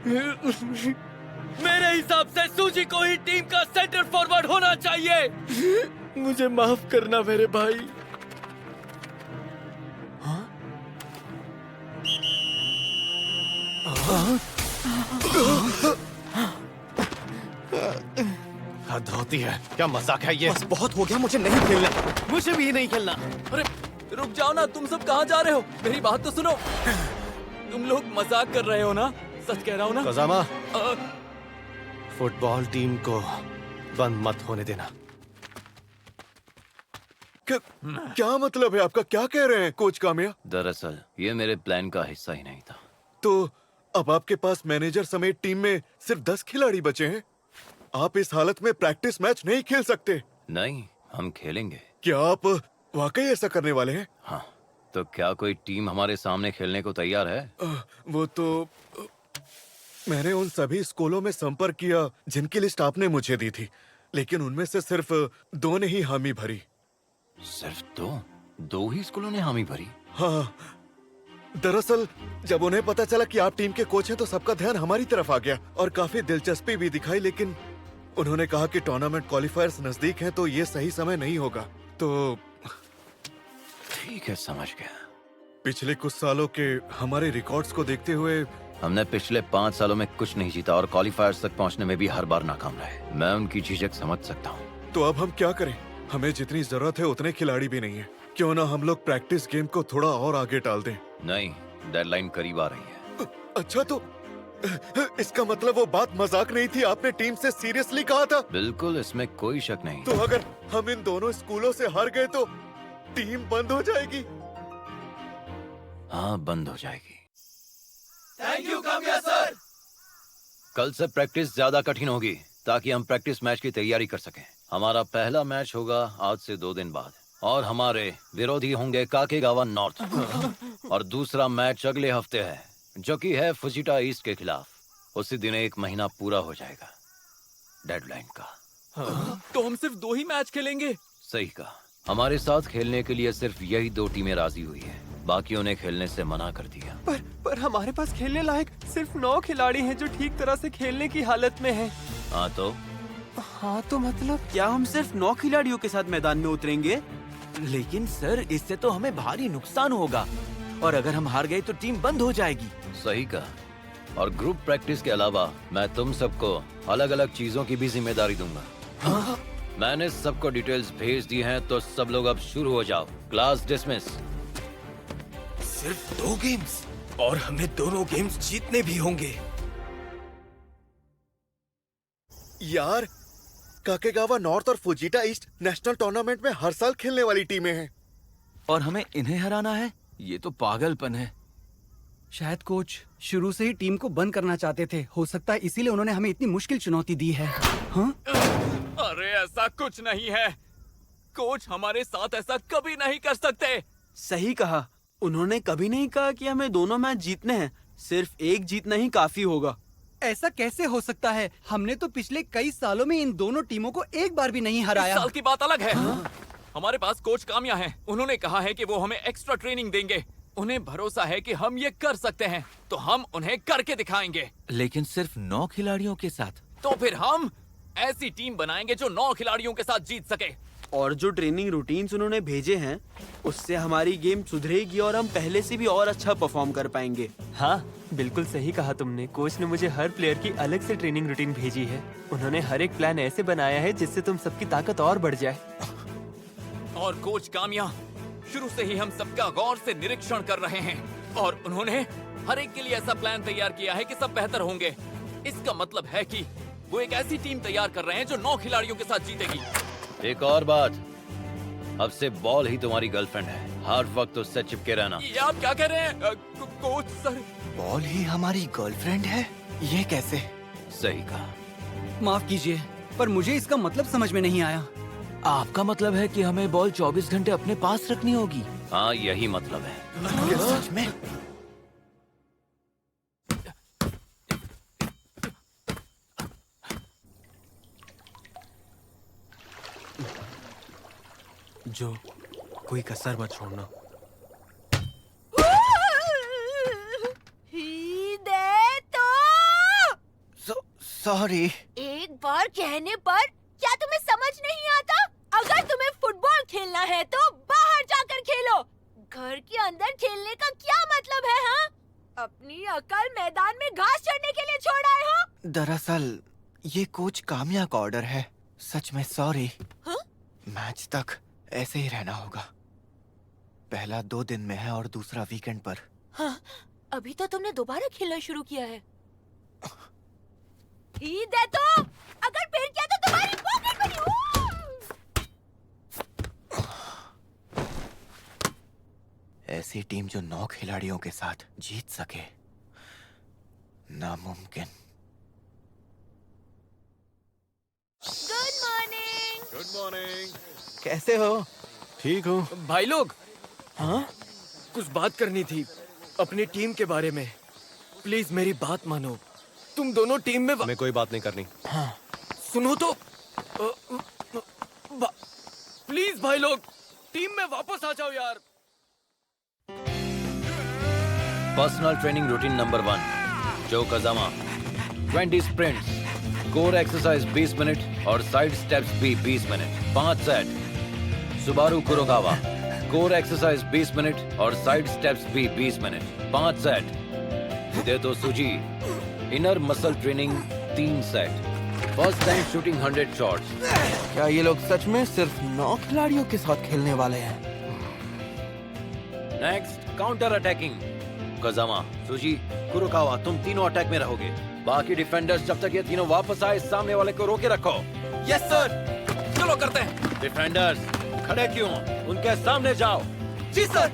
मेरे हिसाब से सूजी को ही टीम का सेंटर फॉरवर्ड होना चाहिए। मुझे माफ करना मेरे भाई। हद होती है, क्या मजाक है ये? बस बहुत हो गया, मुझे नहीं खेलना। मुझे भी नहीं खेलना। अरे रुक जाओ ना, तुम सब कहाँ जा रहे हो? मेरी बात तो सुनो। तुम लोग मजाक कर रहे हो ना? सच कह रहा हूँ ना? कज़ामा, फुटबॉल टीम को बंद मत होने देना। क्या मतलब है आपका? क्या कह रहे हैं कोच कामिया? दरअसल ये मेरे प्लान का हिस्सा ही नहीं था। तो अब आपके पास मैनेजर समेत टीम में सिर्फ 10 खिलाड़ी बचे हैं। आप इस हालत में प्रैक्टिस मैच नहीं खेल सकते। नहीं, हम खेलेंगे। क्या आप वाकई ऐसा करने वाले हैं? हाँ, तो क्या कोई टीम हमारे सामने खेलने को तैयार है? वो तो मैंने उन सभी स्कूलों में संपर्क किया जिनकी लिस्ट आपने मुझे दी थी, लेकिन उनमें से सिर्फ 2 ने ही हामी भरी। सिर्फ दो ही स्कूलों ने हामी भरी? हाँ, दरअसल जब उन्हें पता चला कि आप टीम के कोच हैं तो सबका ध्यान हमारी तरफ आ गया और काफी दिलचस्पी भी दिखाई, लेकिन उन्होंने कहा कि टूर्नामेंट क्वालिफायर्स नजदीक हैं तो ये सही समय नहीं होगा। तो ठीक है, समझ गया। पिछले कुछ सालों के हमारे रिकॉर्ड्स को देखते हुए हमने पिछले 5 सालों में कुछ नहीं जीता और क्वालिफायर्स तक पहुंचने में भी हर बार नाकाम रहे। मैं उनकी झिझक समझ सकता हूँ। तो अब हम क्या करें? हमें जितनी जरूरत है उतने खिलाड़ी भी नहीं है। क्यों ना हम लोग प्रैक्टिस गेम को थोड़ा और आगे टाल दें? नहीं, डेडलाइन करीब आ रही है। अच्छा, तो इसका मतलब वो बात मजाक नहीं थी, आपने टीम से सीरियसली कहा था? बिल्कुल, इसमें कोई शक नहीं। तो अगर हम इन दोनों स्कूलों से हार गए तो टीम बंद हो जाएगी? हाँ, बंद हो जाएगी। Thank you Kamiya sir. कल से प्रैक्टिस ज्यादा कठिन होगी ताकि हम प्रैक्टिस मैच की तैयारी कर सकें। हमारा पहला मैच होगा आज से 2 दिन बाद और हमारे विरोधी होंगे काकेगावा नॉर्थ और दूसरा मैच अगले हफ्ते है जो कि है फुजिटा ईस्ट के खिलाफ। उसी दिन 1 महीना पूरा हो जाएगा डेडलाइन का। तो हम सिर्फ 2 ही मैच खेलेंगे? सही कहा। हमारे साथ खेलने के लिए सिर्फ यही 2 टीमें राजी हुई है, बाकियों ने खेलने से मना कर दिया। पर हमारे पास खेलने लायक सिर्फ 9 खिलाड़ी हैं जो ठीक तरह से खेलने की हालत में हैं। हाँ तो मतलब क्या हम सिर्फ 9 खिलाड़ियों के साथ मैदान में उतरेंगे? लेकिन सर, इससे तो हमें भारी नुकसान होगा और अगर हम हार गए तो टीम बंद हो जाएगी। सही कहा। और ग्रुप प्रैक्टिस के अलावा मैं तुम सबको अलग अलग चीजों की भी जिम्मेदारी दूंगा। मैंने सबको डिटेल्स भेज दी हैं, तो सब लोग अब शुरू हो जाओ। Class dismiss. सिर्फ 2 गेम्स और हमें दोनों गेम्स जीतने भी होंगे। यार, काकेगावा नॉर्थ और फुजिटा ईस्ट नेशनल टूर्नामेंट में हर साल खेलने वाली टीमें हैं और हमें इन्हें हराना है? ये तो पागलपन है। शायद कोच शुरू से ही टीम को बंद करना चाहते थे। हो सकता है इसीलिए उन्होंने हमें इतनी मुश्किल चुनौती दी है। हाँ? अरे ऐसा कुछ नहीं है। कोच हमारे साथ ऐसा कभी नहीं कर सकते। सही कहा। उन्होंने कभी नहीं कहा कि हमें दोनों मैच जीतने हैं। सिर्फ एक जीतना ही काफी होगा। ऐसा कैसे हो सकता है? हमने तो पिछले कई सालों में इन दोनों टीमों को एक बार भी नहीं हराया। इस साल की बात अलग है। हमारे पास कोच कामिया है। उन्होंने कहा है कि वो हमें एक्स्ट्रा ट्रेनिंग देंगे। उन्हें भरोसा है कि हम ये कर सकते हैं, तो हम उन्हें करके दिखाएंगे। लेकिन सिर्फ 9 खिलाड़ियों के साथ? तो फिर हम ऐसी टीम बनाएंगे जो 9 खिलाड़ियों के साथ जीत सके। और जो ट्रेनिंग रूटीन्स उन्होंने भेजे हैं, उससे हमारी गेम सुधरेगी और हम पहले से भी और अच्छा परफॉर्म कर पाएंगे। हाँ, बिल्कुल सही कहा तुमने। कोच ने मुझे हर प्लेयर की अलग से ट्रेनिंग रूटीन भेजी है। उन्होंने हर एक प्लान ऐसे बनाया है जिससे तुम सबकी ताकत और बढ़ जाए। और कोच कामिया शुरू से ही हम सबका गौर से निरीक्षण कर रहे हैं और उन्होंने हर एक के लिए ऐसा प्लान तैयार किया है कि सब बेहतर होंगे। इसका मतलब है कि वो एक ऐसी टीम तैयार कर रहे हैं जो 9 खिलाड़ियों के साथ जीतेगी। एक और बात, अब से बॉल ही तुम्हारी गर्लफ्रेंड है। हर वक्त उससे चिपके रहना। ये आप क्या कह रहे हैं कोच सर? बॉल ही हमारी गर्लफ्रेंड है? ये कैसे? सही कहा। माफ कीजिए, पर मुझे इसका मतलब समझ में नहीं आया। आपका मतलब है कि हमें बॉल 24 घंटे अपने पास रखनी होगी? हाँ, यही मतलब है। सच में? जो कोई कसर मत छोड़ना। सॉरी। एक बार कहने पर क्या तुम्हें समझ नहीं आता? अगर तुम्हें फुटबॉल खेलना है तो बाहर जाकर खेलो। घर के अंदर खेलने का क्या मतलब है? हाँ, अपनी अकल मैदान में घास चढ़ने के लिए छोड़ आए हो। दरअसल ये कोच काम्या का ऑर्डर है। सच में सॉरी। हाँ? मैच तक ऐसे ही रहना होगा। पहला 2 दिन में है और दूसरा वीकेंड पर। हाँ, अभी तो तुमने दोबारा खेलना शुरू किया है। ईद है तो अगर फिर किया तो तुम्हारी पॉकेट बनी। ऐसी टीम जो 9 खिलाड़ियों के साथ जीत सके, नामुमकिन। Good morning. Good morning. कैसे हो? ठीक हूँ। भाई लोग, हाँ? कुछ बात करनी थी अपनी टीम के बारे में। प्लीज मेरी बात मानो। तुम दोनों टीम में हमें कोई बात नहीं करनी। सुनो तो। प्लीज भाई लोग, टीम में वापस आ जाओ यार। पर्सनल ट्रेनिंग रूटीन नंबर 1, जो कजामा 20 स्प्रिंट्स, कोर एक्सरसाइज 20 मिनट और साइड स्टेप्स भी 20 minute, 5 set. Subaru Kurokawa, core exercise 20 minute और साइड स्टेप्स भी 20 मिनट, 5 सेट। हिदेतो सुजी, inner muscle training 3 set. First time shooting 100 shots. क्या ये लोग सच में सिर्फ 9 खिलाड़ियों के साथ खेलने वाले हैं? Next, counter attacking. कजामा, सुजी, कुरोकावा, तुम तीनों अटैक में रहोगे। बाकी डिफेंडर्स जब तक ये तीनों वापस आए सामने वाले को रोके रखो। Yes sir. चलो करते हैं। डिफेंडर्स खड़े क्यों? उनके सामने जाओ। जी सर।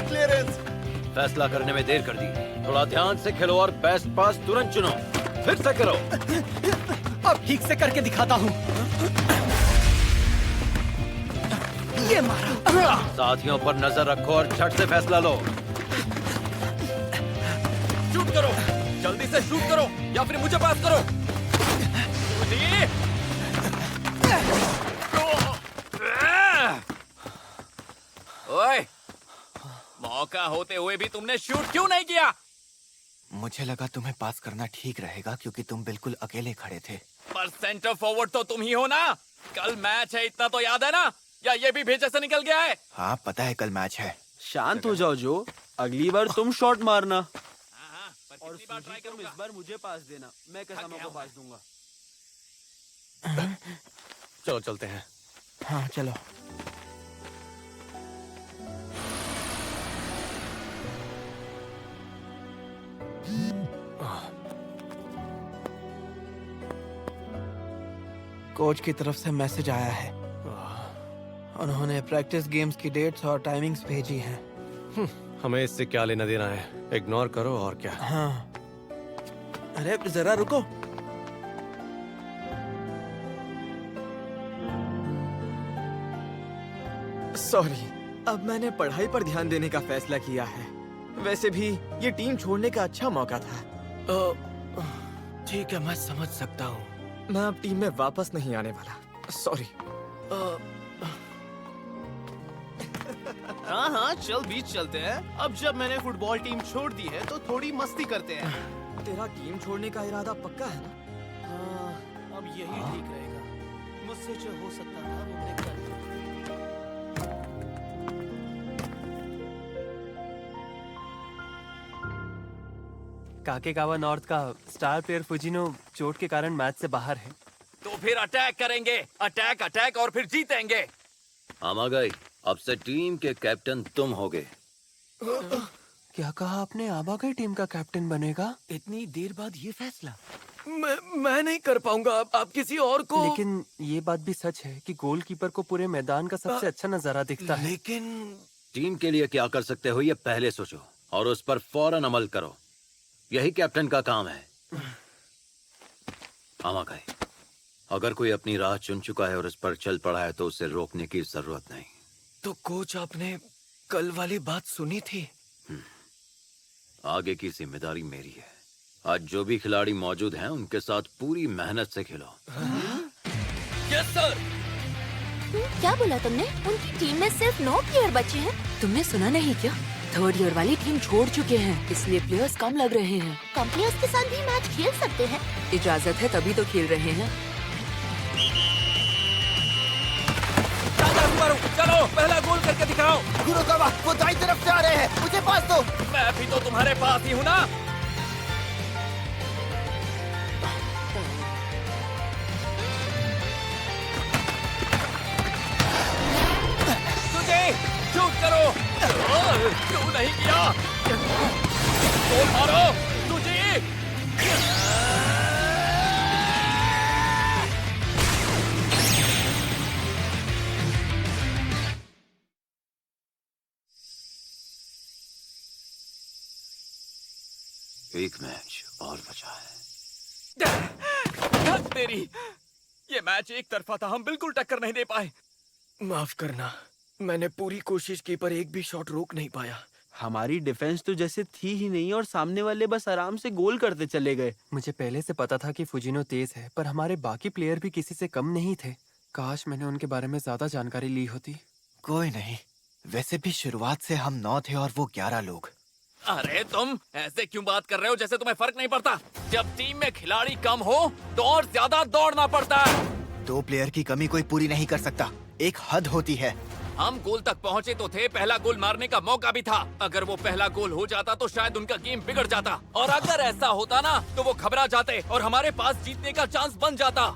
क्लियरेंस। फैसला करने में देर कर दी। थोड़ा ध्यान से खेलो और बेस्ट पास तुरंत चुनो। फिर से करो। अब ठीक से करके दिखाता हूँ। ये मारा। साथियों पर नजर रखो और झट से फैसला लो। शूट करो, जल्दी से शूट करो या फिर मुझे पास करो। ओए, मौका होते हुए भी तुमने शूट क्यों नहीं किया? मुझे लगा तुम्हें पास करना ठीक रहेगा क्योंकि तुम बिल्कुल अकेले खड़े थे। पर सेंटर फॉरवर्ड तो तुम ही हो ना। कल मैच है, इतना तो याद है ना? या ये भी भेजे से निकल गया है? हाँ, पता है कल मैच है। शांत हो जाओ जो। अगली बार तुम शॉट मारना पर और कितनी बार ट्राई तुम करूंगा? इस बार मुझे पास देना। मैं कजामा को पास दूंगा। चलो चलते हैं। हाँ चलो। कोच की तरफ से मैसेज आया है। उन्होंने प्रैक्टिस गेम्स की डेट्स और टाइमिंग्स भेजी हैं। हमें इससे क्या लेना देना है? इग्नोर करो और क्या। हाँ। अरे जरा रुको। सॉरी, अब मैंने पढ़ाई पर ध्यान देने का फैसला किया है। वैसे भी ये टीम छोड़ने का अच्छा मौका था। ठीक है, मैं समझ सकता हूँ। मैं अब टीम में वापस नहीं आने वाला। सॉरी। हाँ हाँ, चल बीच चलते हैं। अब जब मैंने फुटबॉल टीम छोड़ दी है तो थोड़ी मस्ती करते हैं। तेरा टीम छोड़ने का इरादा पक्का है ना? हाँ, अब यही ठीक रहेगा। मुझसे जो हो सकता था वो मैंने कर दिया। काकेगावा नॉर्थ का स्टार प्लेयर फुजिनो चोट के कारण मैच से बाहर है। तो फिर अटैक करेंगे। अटैक अटैक और फिर जीतेंगे। आमागाई, अब से टीम के कैप्टन तुम होगे। क्या कहा आपने? आबागाई टीम का कैप्टन बनेगा? इतनी देर बाद ये फैसला? मैं नहीं कर पाऊंगा। आप किसी और को। लेकिन ये बात भी सच है कि गोलकीपर को पूरे मैदान का सबसे अच्छा नजारा दिखता है। लेकिन टीम के लिए क्या कर सकते हो ये पहले सोचो और उस पर फौरन अमल करो। यही कैप्टन का काम है। आमागाई, अगर कोई अपनी राह चुन चुका है और उस पर चल पड़ा है तो उसे रोकने की जरूरत नहीं। तो कोच, आपने कल वाली बात सुनी थी? आगे की जिम्मेदारी मेरी है। आज जो भी खिलाड़ी मौजूद हैं उनके साथ पूरी मेहनत से खेलो। Yes sir. क्या बोला तुमने? उनकी टीम में सिर्फ 9 प्लेयर बचे हैं। तुमने सुना नहीं क्या? थर्ड ईयर वाली टीम छोड़ चुके हैं, इसलिए प्लेयर्स कम लग रहे हैं। कंप्लेयर्स के साथ भी मैच खेल सकते हैं। इजाजत है तभी तो खेल रहे हैं। चलो पहला गोल करके दिखाओ। गुरुकावा, वो दाईं तरफ से आ रहे हैं, मुझे पास दो। मैं भी तो तुम्हारे पास ही हूँ ना। तुझे शूट करो। क्यों नहीं किया? गोल मारो तुझे। एक मैच और बचा है। धत तेरी, ये मैच एक तरफा था, हम बिल्कुल टक्कर नहीं दे पाए। माफ करना, मैंने पूरी कोशिश की पर एक भी शॉट रोक नहीं पाया। हमारी डिफेंस तो जैसे थी ही नहीं और सामने वाले बस आराम से गोल करते चले गए। मुझे पहले से पता था कि फुजिनो तेज है, पर हमारे बाकी प्लेयर भी किसी से कम नहीं थे। काश मैंने उनके बारे में ज्यादा जानकारी ली होती। कोई नहीं, वैसे भी शुरुआत से हम 9 थे और वो 11 लोग। अरे तुम ऐसे क्यों बात कर रहे हो जैसे तुम्हें फर्क नहीं पड़ता? जब टीम में खिलाड़ी कम हो तो और ज्यादा दौड़ना पड़ता है। 2 प्लेयर की कमी कोई पूरी नहीं कर सकता, एक हद होती है। हम गोल तक पहुंचे तो थे, पहला गोल मारने का मौका भी था। अगर वो पहला गोल हो जाता तो शायद उनका गेम बिगड़ जाता, और अगर ऐसा होता ना तो वो घबरा जाते और हमारे पास जीतने का चांस बन जाता।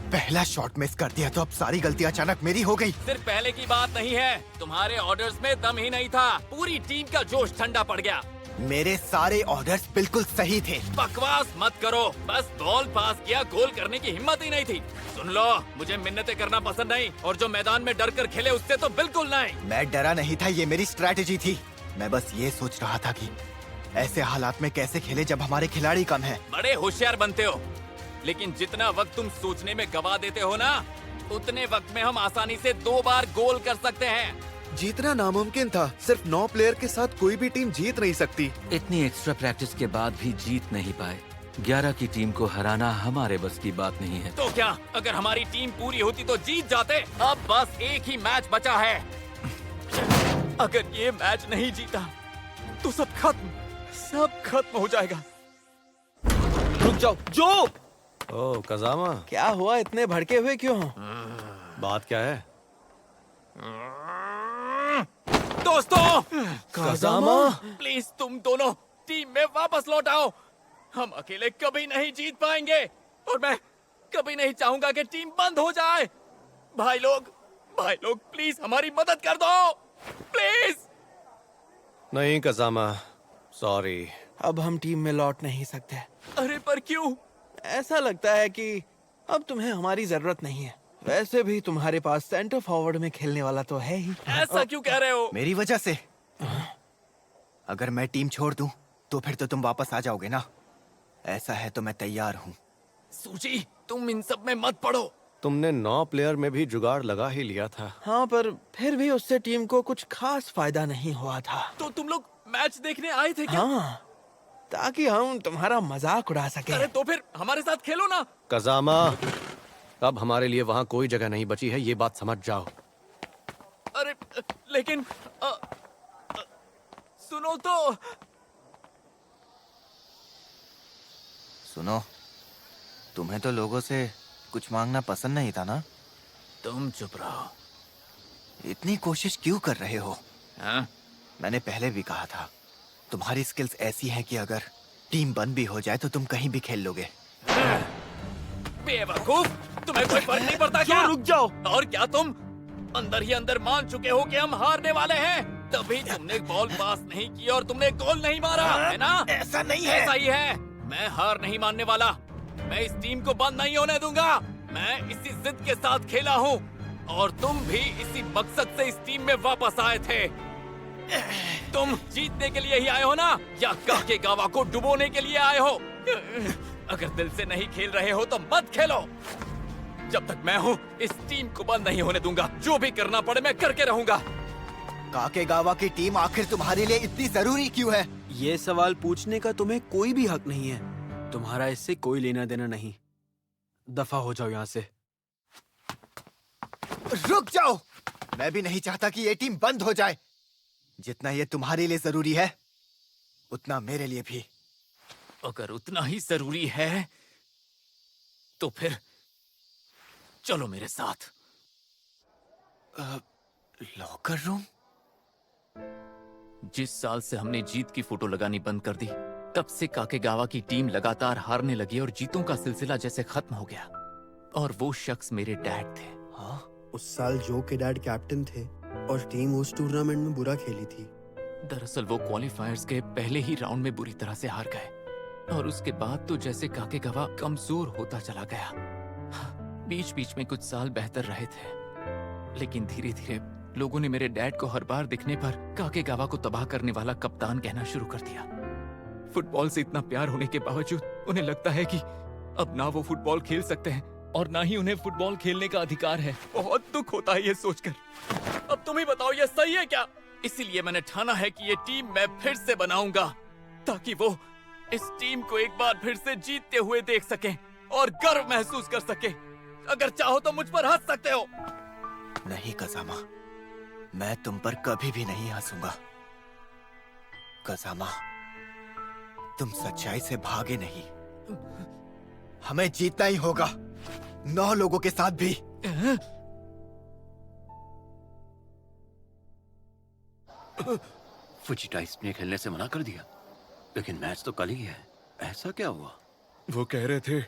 पहला शॉट मिस कर दिया तो अब सारी गलती अचानक मेरी हो गई। सिर्फ पहले की बात नहीं है, तुम्हारे ऑर्डर्स में दम ही नहीं था। पूरी टीम का जोश ठंडा पड़ गया। मेरे सारे ऑर्डर्स बिल्कुल सही थे। बकवास मत करो, बस बॉल पास किया, गोल करने की हिम्मत ही नहीं थी। सुन लो, मुझे मिन्नतें करना पसंद नहीं, और जो मैदान में डर कर खेले उससे तो बिल्कुल नहीं। मैं डरा नहीं था, ये मेरी स्ट्रैटेजी थी। मैं बस ये सोच रहा था कि ऐसे हालात में कैसे खेले जब हमारे खिलाड़ी कम हैं। बड़े होशियार बनते हो, लेकिन जितना वक्त तुम सोचने में गवा देते हो ना, उतने वक्त में हम आसानी से 2 बार गोल कर सकते हैं। जीतना नामुमकिन था, सिर्फ 9 प्लेयर के साथ कोई भी टीम जीत नहीं सकती। इतनी एक्स्ट्रा प्रैक्टिस के बाद भी जीत नहीं पाए। 11 की टीम को हराना हमारे बस की बात नहीं है। तो क्या अगर हमारी टीम पूरी होती तो जीत जाते? अब बस एक ही मैच बचा है। अगर ये मैच नहीं जीता तो सब खत्म हो जाएगा। रुक जाओ, जो ओह कजामा, क्या हुआ, इतने भड़के हुए क्यों हो? बात क्या है? दोस्तों, कजामा, प्लीज तुम दोनों टीम में वापस लौट आओ। हम अकेले कभी नहीं जीत पाएंगे, और मैं कभी नहीं चाहूंगा कि टीम बंद हो जाए। भाई लोग प्लीज हमारी मदद कर दो, प्लीज। नहीं कजामा, सॉरी। अब हम टीम में लौट नहीं सकते। अरे पर क्यों? ऐसा लगता है कि अब तुम्हें हमारी जरूरत नहीं है। वैसे भी तुम्हारे पास सेंटर फॉरवर्ड में खेलने वाला तो है ही। ऐसा क्यों कह रहे हो? मेरी वजह से? अगर मैं टीम छोड़ दूं तो फिर तो तुम वापस आ जाओगे ना। ऐसा है तो मैं तैयार हूँ। सूची, तुम इन सब में मत पड़ो। तुमने 9 प्लेयर में भी जुगाड़ लगा ही लिया था। हाँ, पर फिर भी उससे टीम को कुछ खास फायदा नहीं हुआ था। तो तुम लोग मैच देखने आए थे क्या? हाँ, ताकि हम तुम्हारा मजाक उड़ा सके। अरे तो फिर हमारे साथ खेलो ना। कजामा, अब हमारे लिए वहाँ कोई जगह नहीं बची है, ये बात समझ जाओ। अरे लेकिन सुनो तो। सुनो, तुम्हें तो लोगों से कुछ मांगना पसंद नहीं था ना? तुम चुप रहो। इतनी कोशिश क्यों कर रहे हो? हाँ? मैंने पहले भी कहा था, तुम्हारी स्किल्स ऐसी हैं कि अगर टीम बंद भी हो जाए तो तुम कहीं भी खेल लोगे। बेवकूफ, तुम्हें कोई फर्क नहीं पड़ता क्या? रुक जाओ। और क्या तुम अंदर ही अंदर मान चुके हो कि हम हारने वाले हैं? तभी तुमने बॉल पास नहीं की और तुमने गोल नहीं मारा, है ना? ऐसा नहीं है। ऐसा ही है। मैं हार नहीं मानने वाला। मैं इस टीम को बंद नहीं होने दूंगा। मैं इसी जिद के साथ खेला हूँ, और तुम भी इसी मकसद से इस टीम में वापस आए थे। तुम जीतने के लिए ही आए हो ना, या काकेगावा को डुबोने के लिए आए हो? अगर दिल से नहीं खेल रहे हो तो मत खेलो। जब तक मैं हूँ इस टीम को बंद नहीं होने दूंगा। जो भी करना पड़े मैं करके रहूंगा। काकेगावा की टीम आखिर तुम्हारे लिए इतनी जरूरी क्यों है? ये सवाल पूछने का तुम्हें कोई भी हक नहीं है। तुम्हारा इससे कोई लेना देना नहीं। दफा हो जाओ यहाँ से। रुक जाओ, मैं भी नहीं चाहता कि ये टीम बंद हो जाए। जितना ये तुम्हारे लिए जरूरी है उतना मेरे लिए भी। अगर उतना ही जरूरी है तो फिर चलो मेरे साथ। Locker room? जिस साल से हमने जीत की फोटो लगानी बंद कर दी, तब से काकेगावा की टीम लगातार हारने लगी और जीतों का सिलसिला जैसे खत्म हो गया। और वो शख्स मेरे डैड थे। हाँ? उस साल जो के डैड कैप्टन थे और टीम उस टूर्नामेंट में बुरा खेली थी। दरअसल वो क्वालिफायर्स के पहले ही राउंड में बुरी तरह से हार गए और उसके बाद तो जैसे काकेगावा कमजोर होता चला गया। बीच बीच में कुछ साल बेहतर रहे थे, लेकिन धीरे धीरे लोगों ने मेरे डैड को हर बार दिखने पर काकेगावा को तबाह करने वाला कप्तान कहना शुरू कर दिया। फुटबॉल से इतना प्यार होने के बावजूद उन्हें लगता है कि अब ना वो फुटबॉल खेल सकते हैं और ना ही उन्हें फुटबॉल खेलने का अधिकार है। बहुत दुख होता है ये सोचकर। अब तुम ही बताओ ये सही है क्या? इसीलिए मैंने ठाना है कि ये टीम मैं फिर से बनाऊंगा ताकि वो इस टीम को एक बार फिर से जीतते हुए देख सकें और गर्व महसूस कर सके। अगर चाहो तो मुझ पर हंस सकते हो। नहीं कज़ामा, मैं तुम पर कभी भी नहीं हंसूंगा। कज़ामा, तुम सच्चाई से भागे नहीं। हमें जीतना ही होगा, 9 लोगों के साथ भी। फुजिटा ने खेलने से मना कर दिया, लेकिन मैच तो कल ही है। ऐसा क्या हुआ? वो कह रहे थे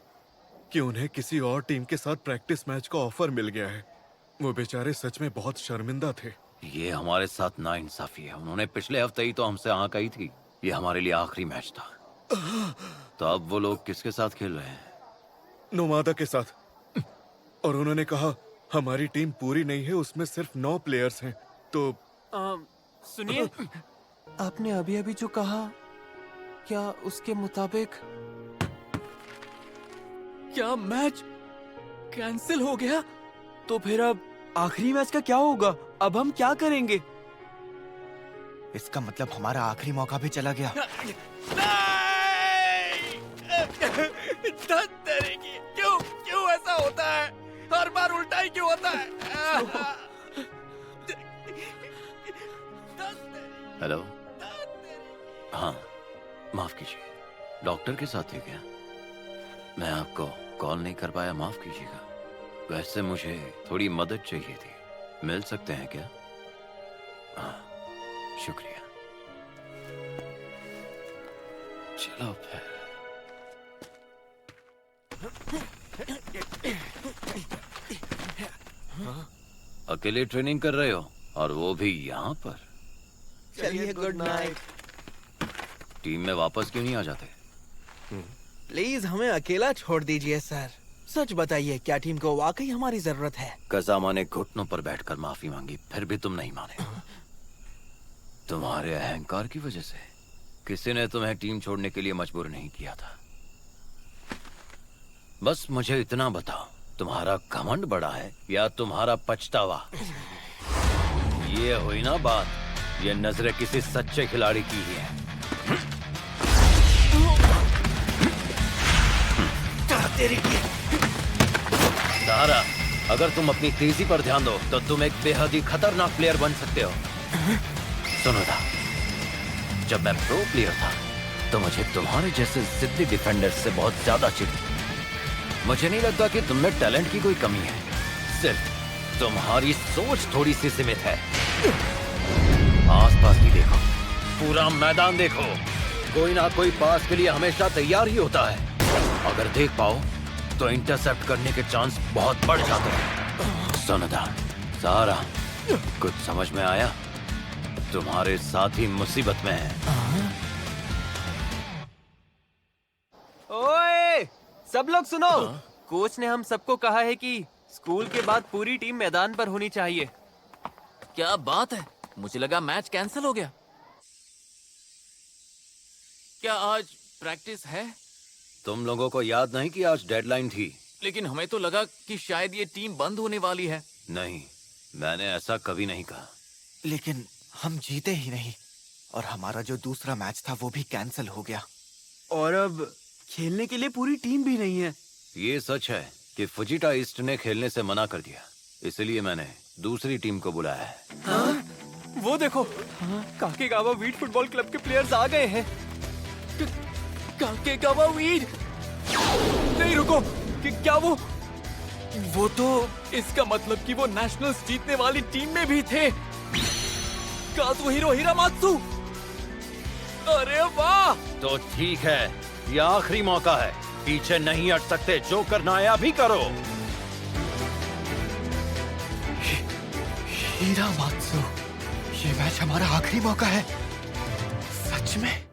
कि उन्हें किसी और टीम के साथ प्रैक्टिस मैच का ऑफर मिल गया है। वो बेचारे सच में बहुत शर्मिंदा थे। ये हमारे साथ नाइंसाफी है। उन्होंने पिछले हफ्ते ही तो हमसे हाँ कही थी। ये हमारे लिए आखिरी मैच था। तो अब वो लोग किसके साथ खेल रहे हैं? नोमादा के साथ। और उन्होंने कहा हमारी टीम पूरी नहीं है, उसमें सिर्फ 9 प्लेयर्स हैं। तो सुनिए, आपने अभी अभी जो कहा, क्या उसके मुताबिक क्या मैच कैंसिल हो गया? तो फिर अब आखिरी मैच का क्या होगा? अब हम क्या करेंगे? इसका मतलब हमारा आखिरी मौका भी चला गया। क्यों ऐसा होता है? हर बार उल्टा ही क्यों होता है? हेलो। हाँ, माफ कीजिए, डॉक्टर के साथ थे क्या? मैं आपको कॉल नहीं कर पाया, माफ कीजिएगा। वैसे मुझे थोड़ी मदद चाहिए थी, मिल सकते हैं क्या? हाँ, शुक्रिया। चलो फिर। अकेले ट्रेनिंग कर रहे हो और वो भी यहाँ पर? चलिए, गुड नाइट। टीम में वापस क्यों नहीं आ जाते? प्लीज हमें अकेला छोड़ दीजिए सर। सच बताइए, क्या टीम को वाकई हमारी जरूरत है? कज़ामा ने घुटनों पर बैठकर माफी मांगी, फिर भी तुम नहीं माने। तुम्हारे अहंकार की वजह से किसी ने तुम्हें टीम छोड़ने के लिए मजबूर नहीं किया था। बस मुझे इतना बताओ, तुम्हारा घमंड बड़ा है या तुम्हारा पछतावा? ये हुई ना बात, ये नजरें किसी सच्चे खिलाड़ी की ही है। सहारा, अगर तुम अपनी तेजी पर ध्यान दो तो तुम एक बेहद ही खतरनाक प्लेयर बन सकते हो। सुनो था, जब मैं प्रो प्लेयर था तो मुझे तुम्हारे जैसे जिद्दी डिफेंडर से बहुत ज्यादा चिढ़ थी। मुझे नहीं लगता कि तुम में टैलेंट की कोई कमी है, सिर्फ तुम्हारी सोच थोड़ी सी सीमित है। आसपास भी देखो, पूरा मैदान देखो, कोई ना कोई पास के लिए हमेशा तैयार ही होता है। अगर देख पाओ तो इंटरसेप्ट करने के चांस बहुत बढ़ जाते हैं। सोनदा, सहारा, कुछ समझ में आया? तुम्हारे साथी मुसीबत में है। ओए, सब लोग सुनो। कोच ने हम सबको कहा है कि स्कूल के बाद पूरी टीम मैदान पर होनी चाहिए। क्या बात है, मुझे लगा मैच कैंसिल हो गया। क्या आज प्रैक्टिस है? तुम लोगों को याद नहीं कि आज डेडलाइन थी? लेकिन हमें तो लगा कि शायद ये टीम बंद होने वाली है। नहीं, मैंने ऐसा कभी नहीं कहा। लेकिन हम जीते ही नहीं और हमारा जो दूसरा मैच था वो भी कैंसिल हो गया। और अब खेलने के लिए पूरी टीम भी नहीं है। ये सच है कि फुजिटा ईस्ट ने खेलने से मना कर दिया, इसलिए मैंने दूसरी टीम को बुलाया है। वो देखो, काकेगावा वीट फुटबॉल क्लब के प्लेयर्स आ गए हैं। काकेगावा वीड। नहीं रुको, क्या वो तो इसका मतलब कि वो नेशनल्स जीतने वाली टीम में भी थे। काजुहिरो हिरामात्सु। अरे वाह! तो ठीक है, ये आखिरी मौका है, पीछे नहीं हट सकते, जो करना है अभी करो। हिरामात्सु, ये मैच हमारा आखिरी मौका है। सच में?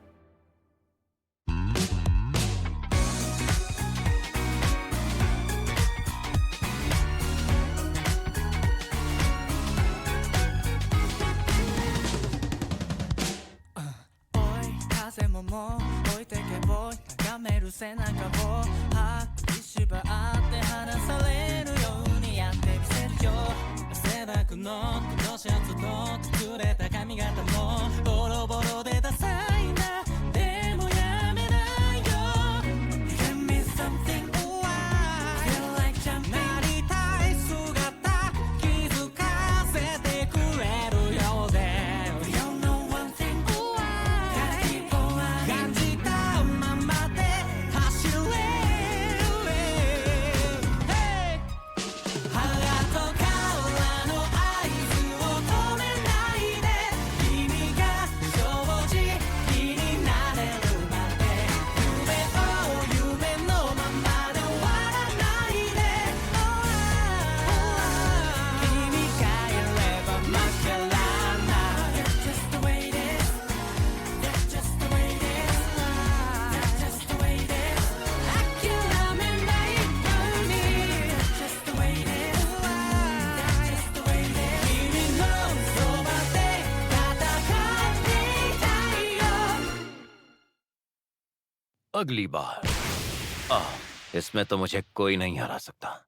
अगली बार इसमें तो मुझे कोई नहीं हरा सकता।